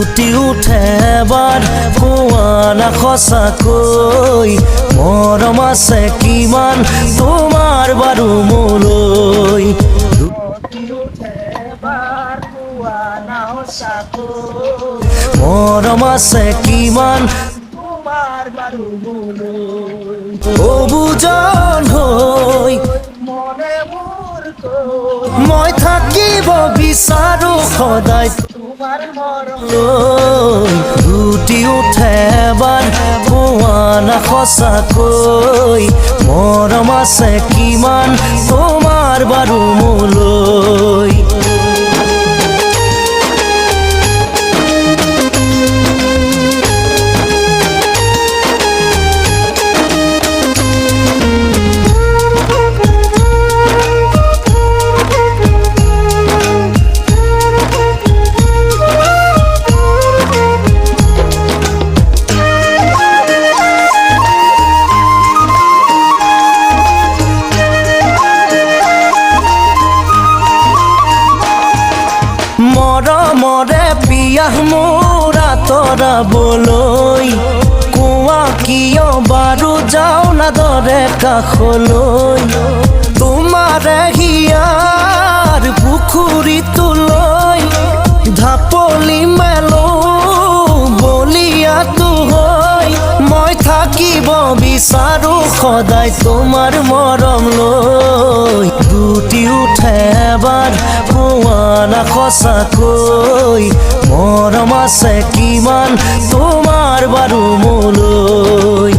ফুটি উঠে এবাৰ কোৱা না সঁচাকৈ মৰম আছে কিমান তোমাৰ বাৰু মোলৈ মৰম আছে কিমান তোমাৰ বাৰু মোলৈ অবুজন হৈ মনে মোৰ মই থাকিব বিচাৰো সদায় তোমাৰ মৰমলৈ ফুটি উঠে এবাৰ কোৱা না সঁচাকৈ মৰম আছে কিমান তোমাৰ বাৰু মোলৈ মৰমৰে পিয়াহ মোৰ আঁতৰাবলৈ কোৱা কিয় বাৰু যাওঁ না দৰে কাষলৈ তোমাৰে হিয়াৰ পুখুৰীটোলৈ ঢাপলি মেলো বলিয়াটো হৈ মই থাকিব বিচাৰো সদায় তোমাৰ মৰম লৈ ফুটি উঠে এবাৰ কোৱা না সঁচাকৈ মৰম আছে কিমান তোমাৰ বাৰু মোলৈ